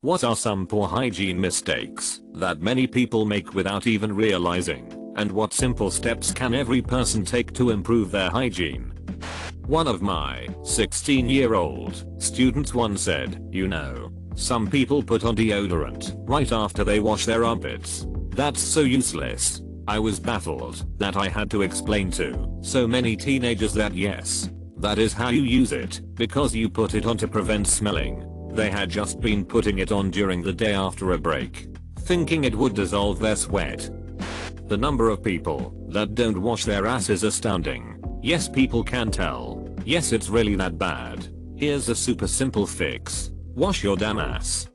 What are some poor hygiene mistakes that many people make without even realizing? And what simple steps can every person take to improve their hygiene? One of my 16-year-old students once said, some people put on deodorant right after they wash their armpits. That's so useless. I was baffled that I had to explain to so many teenagers that yes, that is how you use it, because you put it on to prevent smelling. They had just been putting it on during the day after a break, thinking it would dissolve their sweat. The number of people that don't wash their ass is astounding. Yes, people can tell. Yes, it's really that bad. Here's a super simple fix. Wash your damn ass.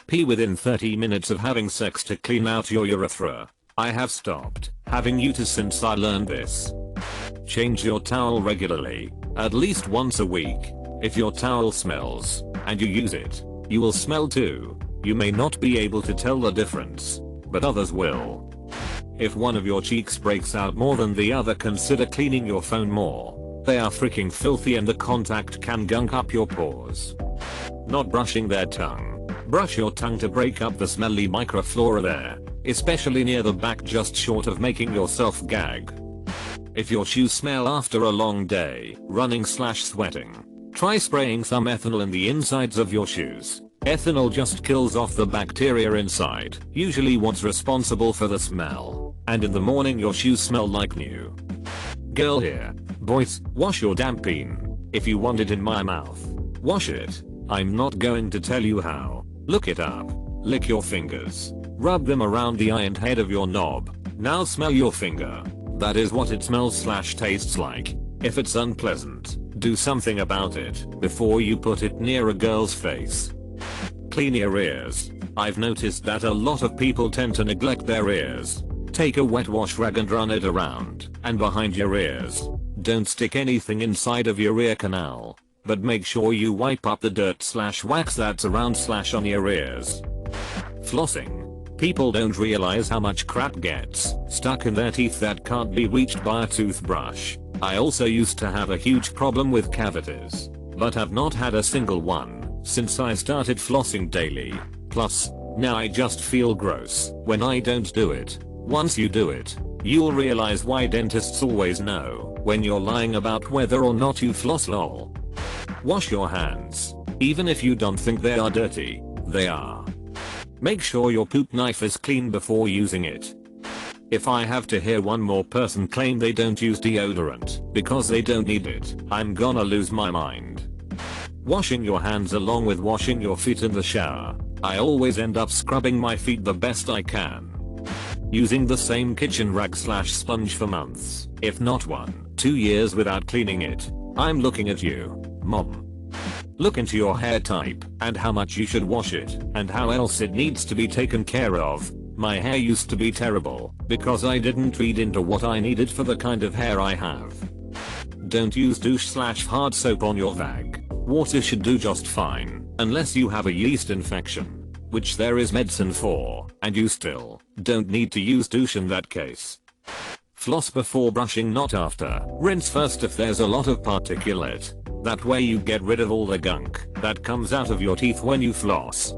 Pee within 30 minutes of having sex to clean out your urethra. I have stopped having uterus since I learned this. Change your towel regularly, at least once a week. If your towel smells, and you use it, you will smell too. You may not be able to tell the difference, but others will. If one of your cheeks breaks out more than the other, consider cleaning your phone more. They are freaking filthy and the contact can gunk up your pores. Not brushing their tongue. Brush your tongue to break up the smelly microflora there, especially near the back, just short of making yourself gag. If your shoes smell after a long day running/sweating, try spraying some ethanol in the insides of your shoes. Ethanol just kills off the bacteria inside, usually what's responsible for the smell, and in the morning your shoes smell like new. Girl here. Boys, wash your damn peen. If you want it in my mouth, wash it. I'm not going to tell you how. Look it up. Lick your fingers. Rub them around the eye and head of your knob. Now smell your finger. That is what it smells/tastes like. If it's unpleasant, do something about it before you put it near a girl's face. Clean your ears. I've noticed that a lot of people tend to neglect their ears. Take a wet wash rag and run it around and behind your ears. Don't stick anything inside of your ear canal, but make sure you wipe up the dirt/wax that's around/on your ears. Flossing. People don't realize how much crap gets stuck in their teeth that can't be reached by a toothbrush. I also used to have a huge problem with cavities, but have not had a single one since I started flossing daily. Plus, now I just feel gross when I don't do it. Once you do it, you'll realize why dentists always know when you're lying about whether or not you floss. Lol. Wash your hands. Even if you don't think they are dirty, they are. Make sure your poop knife is clean before using it. If I have to hear one more person claim they don't use deodorant because they don't need it, I'm gonna lose my mind. Washing your hands along with washing your feet in the shower. I always end up scrubbing my feet the best I can. Using the same kitchen rag/sponge for months, if not 1-2 years without cleaning it. I'm looking at you, mom. Look into your hair type and how much you should wash it and how else it needs to be taken care of. My hair used to be terrible because I didn't read into what I needed for the kind of hair I have. Don't use douche/hard soap on your vag. Water should do just fine unless you have a yeast infection, which there is medicine for, and you still don't need to use douche in that case. Floss before brushing, not after. Rinse first if there's a lot of particulate. That way you get rid of all the gunk that comes out of your teeth when you floss.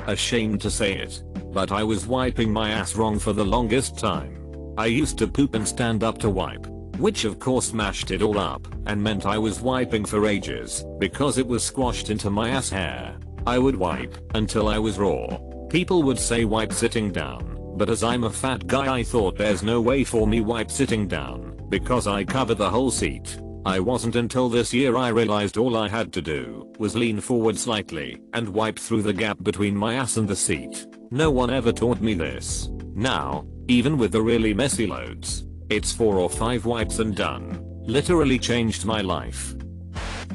Ashamed to say it, but I was wiping my ass wrong for the longest time. I used to poop and stand up to wipe, which of course mashed it all up and meant I was wiping for ages because it was squashed into my ass hair. I would wipe until I was raw. People would say wipe sitting down, but as I'm a fat guy I thought there's no way for me wipe sitting down because I cover the whole seat. I wasn't until this year I realized all I had to do was lean forward slightly and wipe through the gap between my ass and the seat. No one ever taught me this. Now, even with the really messy loads, it's 4 or 5 wipes and done. Literally changed my life.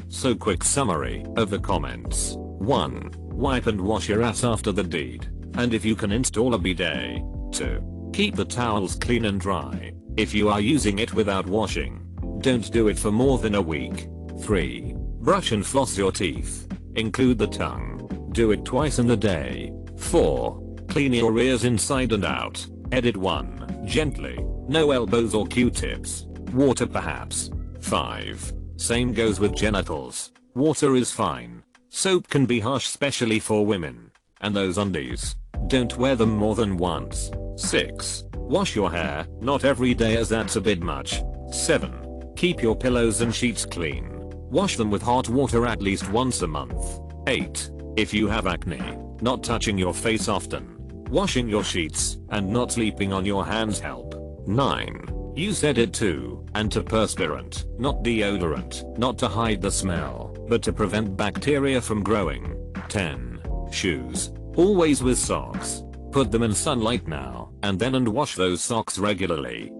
So quick summary of the comments. 1. Wipe and wash your ass after the deed. And if you can install a bidet. 2. Keep the towels clean and dry. If you are using it without washing, don't do it for more than a week. 3. Brush and floss your teeth. Include the tongue. Do it twice in the day. 4. Clean your ears inside and out. Edit 1. Gently. No elbows or Q-tips. Water perhaps. 5. Same goes with genitals. Water is fine. Soap can be harsh, especially for women. And those undies. Don't wear them more than once. 6. Wash your hair, not every day as that's a bit much. 7. Keep your pillows and sheets clean. Wash them with hot water at least once a month. 8. If you have acne, not touching your face often. Washing your sheets and not sleeping on your hands help. 9. Use Reddit too, antiperspirant, not deodorant, not to hide the smell, but to prevent bacteria from growing. 10. Shoes. Always with socks. Put them in sunlight now and then and wash those socks regularly.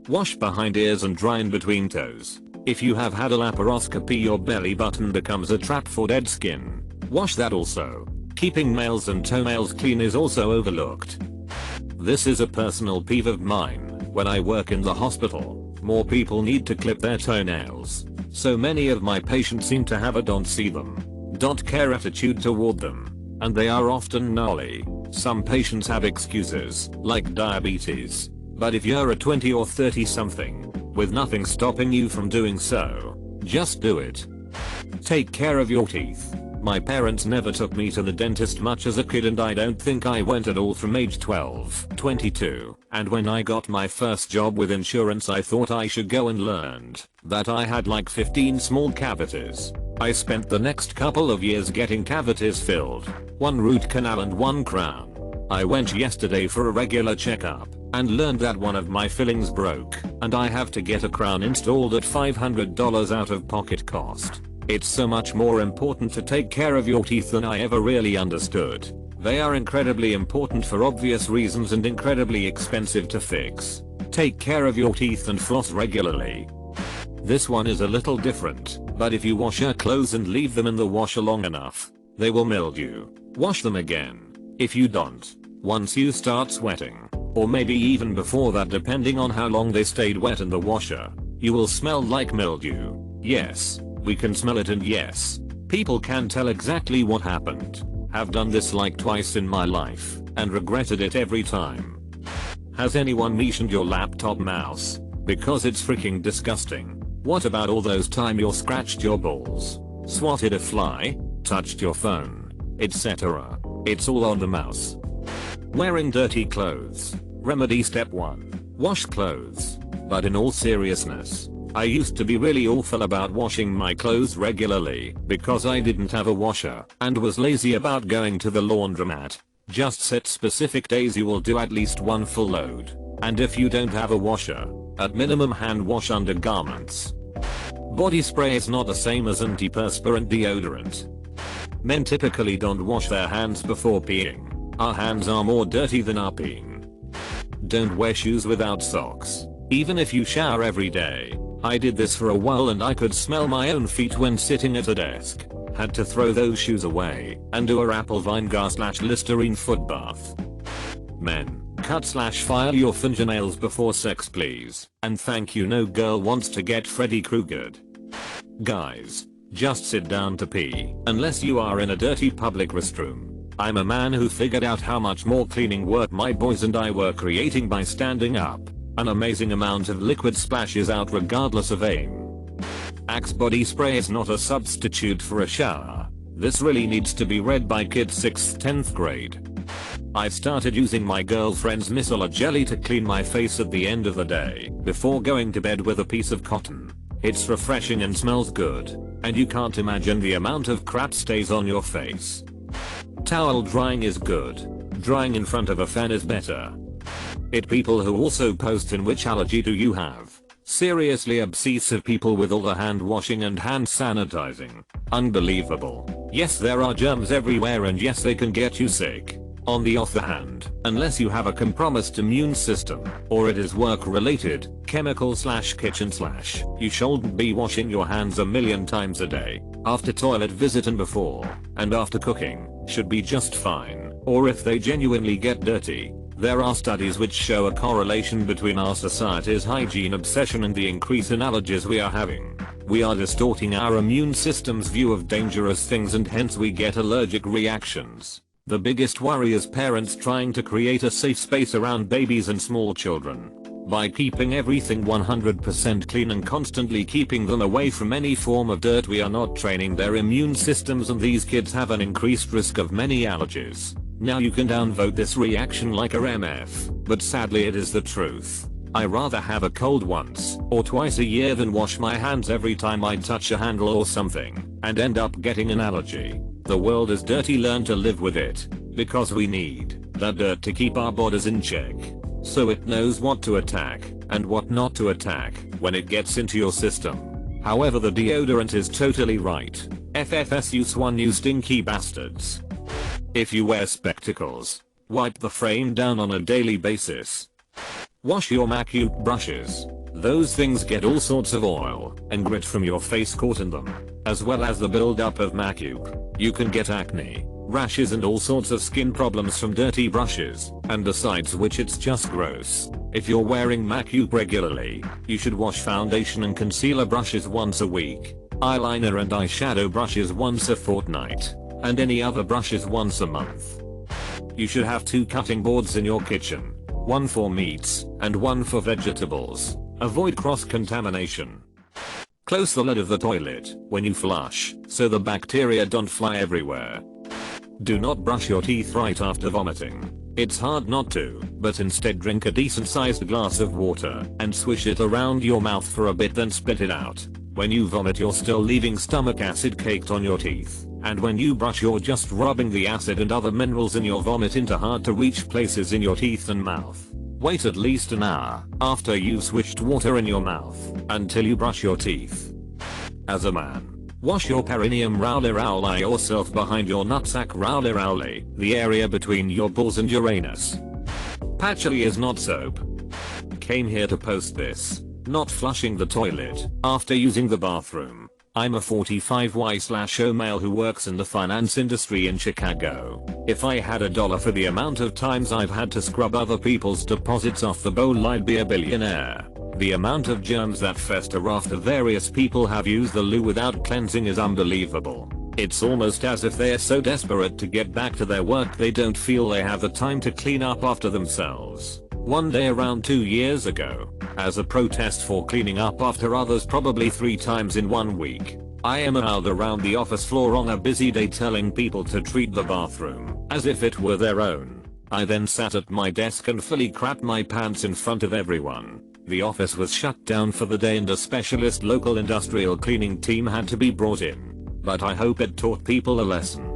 Wash behind ears and dry in between toes. If you have had a laparoscopy, your belly button becomes a trap for dead skin. Wash that also. Keeping nails and toenails clean is also overlooked. This is a personal peeve of mine. When I work in the hospital, more people need to clip their toenails. So many of my patients seem to have a don't see them, don't care attitude toward them. And they are often gnarly. Some patients have excuses, like diabetes. But if you're a 20 or 30 something, with nothing stopping you from doing so, just do it. Take care of your teeth. My parents never took me to the dentist much as a kid, and I don't think I went at all from age 12, 22, and when I got my first job with insurance I thought I should go, and learned that I had like 15 small cavities. I spent the next couple of years getting cavities filled, 1 root canal and 1 crown. I went yesterday for a regular checkup and learned that one of my fillings broke and I have to get a crown installed at $500 out of pocket cost. It's so much more important to take care of your teeth than I ever really understood. They are incredibly important for obvious reasons and incredibly expensive to fix. Take care of your teeth and floss regularly. This one is a little different, but if you wash your clothes and leave them in the washer long enough, they will mildew. Wash them again. If you don't, once you start sweating, or maybe even before that depending on how long they stayed wet in the washer, you will smell like mildew. Yes, we can smell it, and yes, people can tell exactly what happened. Have done this like twice in my life and regretted it every time. Has anyone mentioned your laptop mouse? Because it's freaking disgusting. What about all those time you scratched your balls, swatted a fly, touched your phone, etc.? It's all on the mouse. Wearing dirty clothes. Remedy step 1. Wash clothes. But in all seriousness, I used to be really awful about washing my clothes regularly because I didn't have a washer and was lazy about going to the laundromat. Just set specific days you will do at least 1 full load. And if you don't have a washer, at minimum hand wash undergarments. Body spray is not the same as antiperspirant deodorant. Men typically don't wash their hands before peeing. Our hands are more dirty than our peeing. Don't wear shoes without socks. Even if you shower every day. I did this for a while and I could smell my own feet when sitting at a desk. Had to throw those shoes away and do a apple vinegar/Listerine foot bath. Men, cut/file your fingernails before sex please. And thank you, no girl wants to get Freddy Kruegered. Guys, just sit down to pee unless you are in a dirty public restroom. I'm a man who figured out how much more cleaning work my boys and I were creating by standing up. An amazing amount of liquid splashes out regardless of aim. Axe body spray is not a substitute for a shower. This really needs to be read by kids 6th 10th grade. I started using my girlfriend's micellar jelly to clean my face at the end of the day before going to bed with a piece of cotton. It's refreshing and smells good, and you can't imagine the amount of crap stays on your face. Towel drying is good. Drying in front of a fan is better. It people who also post in which allergy do you have. Seriously obsessive people with all the hand washing and hand sanitizing. Unbelievable. Yes, there are germs everywhere and yes, they can get you sick. On the other hand, unless you have a compromised immune system, or it is work related, chemical/kitchen/, you shouldn't be washing your hands a million times a day. After toilet visit and before, and after cooking, should be just fine, or if they genuinely get dirty. There are studies which show a correlation between our society's hygiene obsession and the increase in allergies we are having. We are distorting our immune system's view of dangerous things and hence we get allergic reactions. The biggest worry is parents trying to create a safe space around babies and small children. By keeping everything 100% clean and constantly keeping them away from any form of dirt, we are not training their immune systems, and these kids have an increased risk of many allergies. Now you can downvote this reaction like a MF, but sadly it is the truth. I rather have a cold once or twice a year than wash my hands every time I touch a handle or something and end up getting an allergy. The world is dirty, learn to live with it, because we need that dirt to keep our bodies in check, so it knows what to attack and what not to attack when it gets into your system. However, the deodorant is totally right. FFSU one, you stinky bastards. If you wear spectacles, wipe the frame down on a daily basis. Wash your Mac-Ute brushes. Those things get all sorts of oil and grit from your face caught in them, as well as the buildup of Mac-Ute. You can get acne, rashes and all sorts of skin problems from dirty brushes, and besides which it's just gross. If you're wearing Mac-Ute regularly, you should wash foundation and concealer brushes once a week, eyeliner and eyeshadow brushes once a fortnight, and any other brushes once a month. You should have 2 cutting boards in your kitchen, one for meats and one for vegetables. Avoid cross-contamination. Close the lid of the toilet when you flush so the bacteria don't fly everywhere. Do not brush your teeth right after vomiting. It's hard not to, but instead drink a decent sized glass of water and swish it around your mouth for a bit, then spit it out. When you vomit, you're still leaving stomach acid caked on your teeth, and when you brush, you're just rubbing the acid and other minerals in your vomit into hard to reach places in your teeth and mouth. Wait at least an hour after you've swished water in your mouth until you brush your teeth. As a man, wash your perineum rowley yourself behind your nutsack rowley, the area between your balls and Uranus. Patchouli is not soap. Came here to post this. Not flushing the toilet after using the bathroom. I'm a 45Y/O male who works in the finance industry in Chicago. If I had $1 for the amount of times I've had to scrub other people's deposits off the bowl, I'd be a billionaire. The amount of germs that fester after various people have used the loo without cleansing is unbelievable. It's almost as if they're so desperate to get back to their work they don't feel they have the time to clean up after themselves. One day around 2 years ago, as a protest for cleaning up after others probably 3 times in 1 week, I emailed around the office floor on a busy day telling people to treat the bathroom as if it were their own. I then sat at my desk and fully crapped my pants in front of everyone. The office was shut down for the day and a specialist local industrial cleaning team had to be brought in. But I hope it taught people a lesson.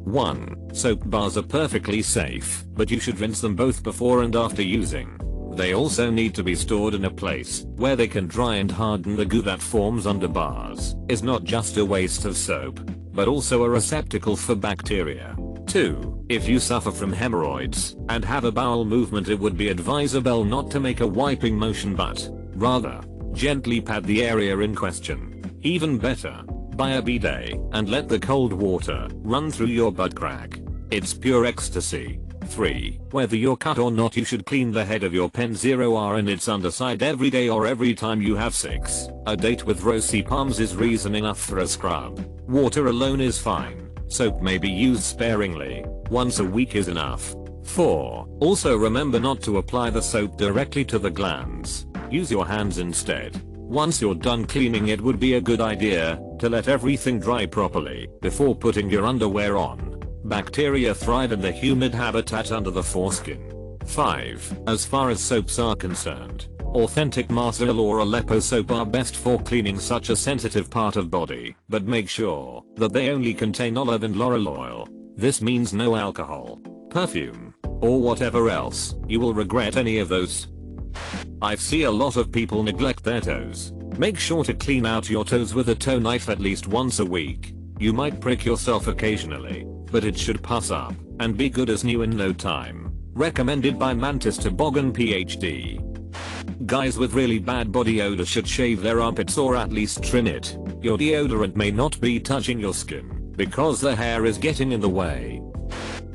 1. Soap bars are perfectly safe, but you should rinse them both before and after using. They also need to be stored in a place where they can dry and harden. The goo that forms under bars is not just a waste of soap, but also a receptacle for bacteria. 2. If you suffer from hemorrhoids and have a bowel movement, it would be advisable not to make a wiping motion but rather gently pat the area in question. Even better, buy a bidet and let the cold water run through your butt crack. It's pure ecstasy. 3. Whether you're cut or not, you should clean the head of your pen 0R and its underside every day or every time you have sex. A date with rosy palms is reason enough for a scrub. Water alone is fine. Soap may be used sparingly. Once a week is enough. 4. Also remember not to apply the soap directly to the glands. Use your hands instead. Once you're done cleaning, it would be a good idea to let everything dry properly before putting your underwear on. Bacteria thrive in the humid habitat under the foreskin. 5. As far as soaps are concerned, authentic Marseille or Aleppo soap are best for cleaning such a sensitive part of body, but make sure that they only contain olive and laurel oil. This means no alcohol, perfume, or whatever else. You will regret any of those. I see a lot of people neglect their toes. Make sure to clean out your toes with a toe knife at least once a week. You might prick yourself occasionally, but it should pass up and be good as new in no time. Recommended by Mantis Toboggan PhD. Guys with really bad body odor should shave their armpits or at least trim it. Your deodorant may not be touching your skin because the hair is getting in the way.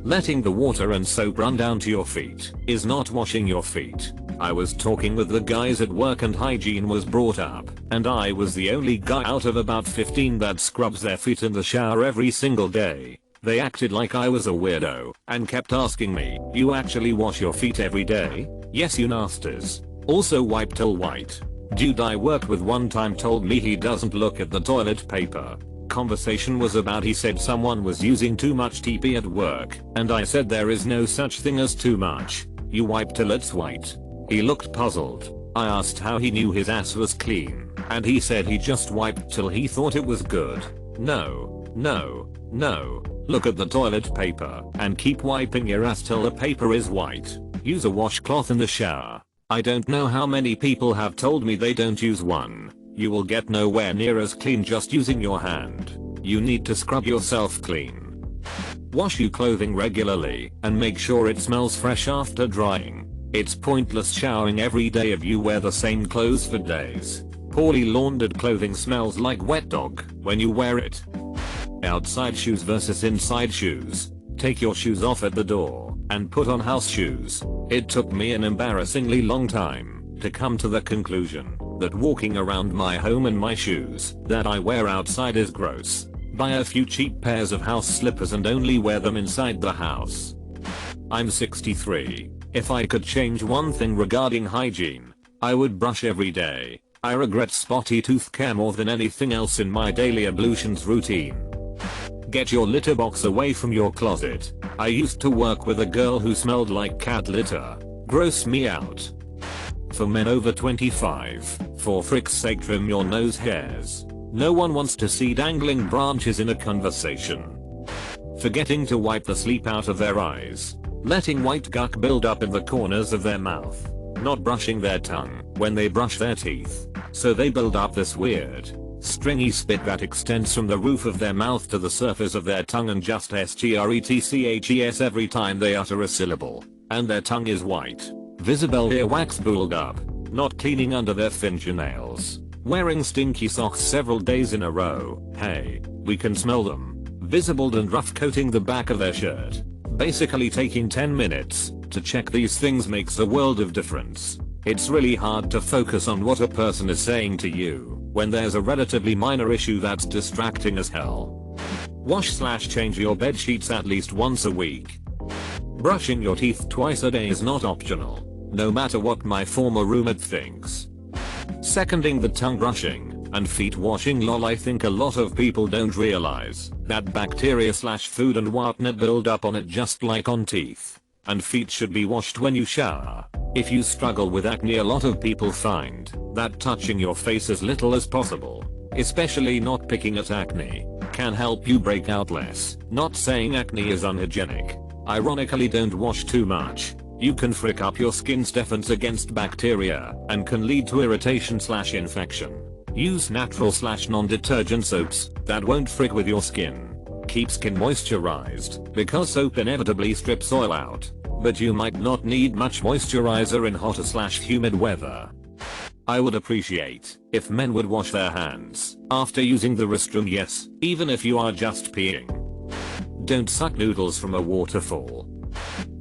Letting the water and soap run down to your feet is not washing your feet. I was talking with the guys at work and hygiene was brought up, and I was the only guy out of about 15 that scrubs their feet in the shower every single day. They acted like I was a weirdo and kept asking me, "You actually wash your feet every day?" "Yes, you nasties." Also wipe till white. Dude I work with one time told me he doesn't look at the toilet paper. Conversation was about he said someone was using too much TP at work, and I said there is no such thing as too much. You wipe till it's white. He looked puzzled. I asked how he knew his ass was clean, and he said he just wiped till he thought it was good. No, no, no. Look at the toilet paper and keep wiping your ass till the paper is white. Use a washcloth in the shower. I don't know how many people have told me they don't use one. You will get nowhere near as clean just using your hand. You need to scrub yourself clean. Wash your clothing regularly and make sure it smells fresh after drying. It's pointless showering every day if you wear the same clothes for days. Poorly laundered clothing smells like wet dog when you wear it. Outside shoes versus inside shoes. Take your shoes off at the door and put on house shoes. It took me an embarrassingly long time to come to the conclusion that walking around my home in my shoes that I wear outside is gross. Buy a few cheap pairs of house slippers and only wear them inside the house. I'm 63. If I could change one thing regarding hygiene, I would brush every day. I regret spotty tooth care more than anything else in my daily ablutions routine. Get your litter box away from your closet. I used to work with a girl who smelled like cat litter. Gross me out. For men over 25, for frick's sake trim your nose hairs. No one wants to see dangling branches in a conversation. Forgetting to wipe the sleep out of their eyes. Letting white gunk build up in the corners of their mouth. Not brushing their tongue when they brush their teeth. So they build up this weird, stringy spit that extends from the roof of their mouth to the surface of their tongue and just scratches every time they utter a syllable. And their tongue is white. Visible earwax build up. Not cleaning under their fingernails. Wearing stinky socks several days in a row. Hey, we can smell them. Visible and rough coating the back of their shirt. Basically taking 10 minutes to check these things makes a world of difference. It's really hard to focus on what a person is saying to you when there's a relatively minor issue that's distracting as hell. Wash/change your bed sheets at least once a week. Brushing your teeth twice a day is not optional, no matter what my former roommate thinks. Seconding the tongue brushing and feet washing lol. I think a lot of people don't realize that bacteria/food and whatnot build up on it just like on teeth. And feet should be washed when you shower. If you struggle with acne, a lot of people find that touching your face as little as possible, especially not picking at acne, can help you break out less. Not saying acne is unhygienic. Ironically, don't wash too much. You can frick up your skin's defense against bacteria and can lead to irritation/infection. Use natural/non-detergent soaps that won't frick with your skin. Keep skin moisturized because soap inevitably strips oil out, but you might not need much moisturizer in hotter/humid weather. I would appreciate if men would wash their hands after using the restroom, yes, even if you are just peeing. Don't suck noodles from a waterfall.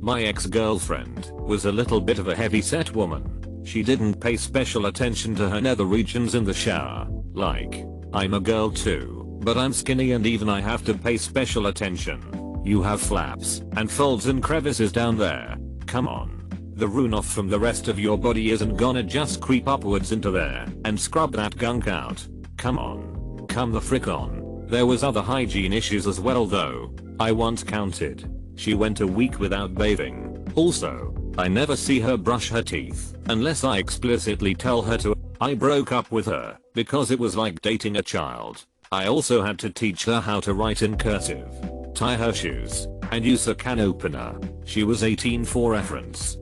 My ex-girlfriend was a little bit of a heavy-set woman. She didn't pay special attention to her nether regions in the shower. Like, I'm a girl too, but I'm skinny and even I have to pay special attention. You have flaps and folds and crevices down there. Come on. The runoff from the rest of your body isn't gonna just creep upwards into there and scrub that gunk out. Come on. Come the frick on. There was other hygiene issues as well though. I once counted. She went a week without bathing. Also, I never see her brush her teeth unless I explicitly tell her to. I broke up with her because it was like dating a child. I also had to teach her how to write in cursive, tie her shoes, and use a can opener. She was 18 for reference.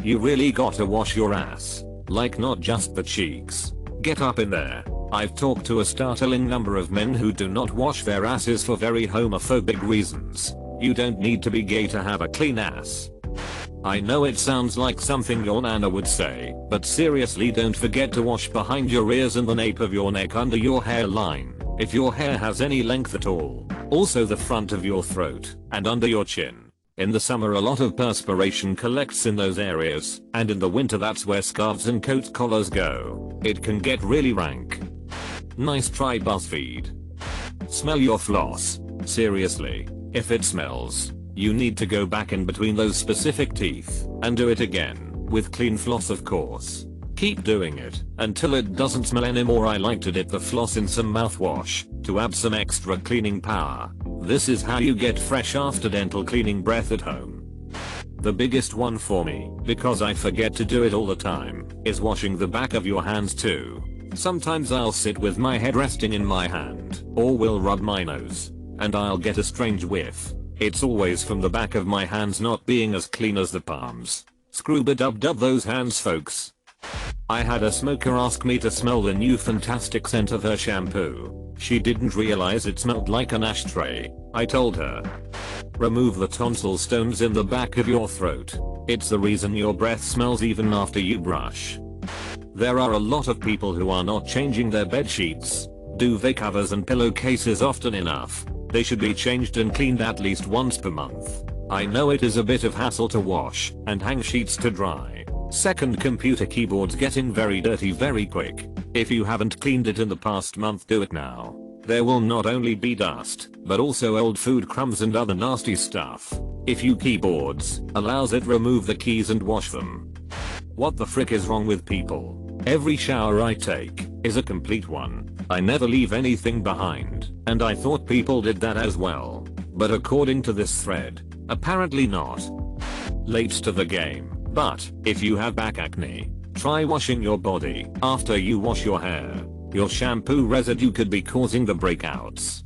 You really gotta wash your ass. Like not just the cheeks. Get up in there. I've talked to a startling number of men who do not wash their asses for very homophobic reasons. You don't need to be gay to have a clean ass. I know it sounds like something your nana would say, but seriously don't forget to wash behind your ears and the nape of your neck under your hairline, if your hair has any length at all. Also the front of your throat, and under your chin. In the summer a lot of perspiration collects in those areas, and in the winter that's where scarves and coat collars go. It can get really rank. Nice try BuzzFeed. Smell your floss. Seriously, if it smells, you need to go back in between those specific teeth and do it again. With clean floss of course. Keep doing it until it doesn't smell anymore. I like to dip the floss in some mouthwash to add some extra cleaning power. This is how you get fresh after dental cleaning breath at home. The biggest one for me, because I forget to do it all the time, is washing the back of your hands too. Sometimes I'll sit with my head resting in my hand, or will rub my nose, and I'll get a strange whiff. It's always from the back of my hands not being as clean as the palms. Scrub-a-dub-dub those hands, folks. I had a smoker ask me to smell the new fantastic scent of her shampoo. She didn't realize it smelled like an ashtray. I told her, remove the tonsil stones in the back of your throat. It's the reason your breath smells even after you brush. There are a lot of people who are not changing their bed sheets, duvet covers and pillowcases often enough. They should be changed and cleaned at least once per month. I know it is a bit of hassle to wash and hang sheets to dry. Second, computer keyboards getting very dirty very quick. If you haven't cleaned it in the past month, do it now. There will not only be dust, but also old food crumbs and other nasty stuff. If you keyboards allows it, remove the keys and wash them. What the frick is wrong with people? Every shower I take is a complete one. I never leave anything behind, and I thought people did that as well. But according to this thread, apparently not. Late to the game. But if you have back acne, try washing your body after you wash your hair. Your shampoo residue could be causing the breakouts.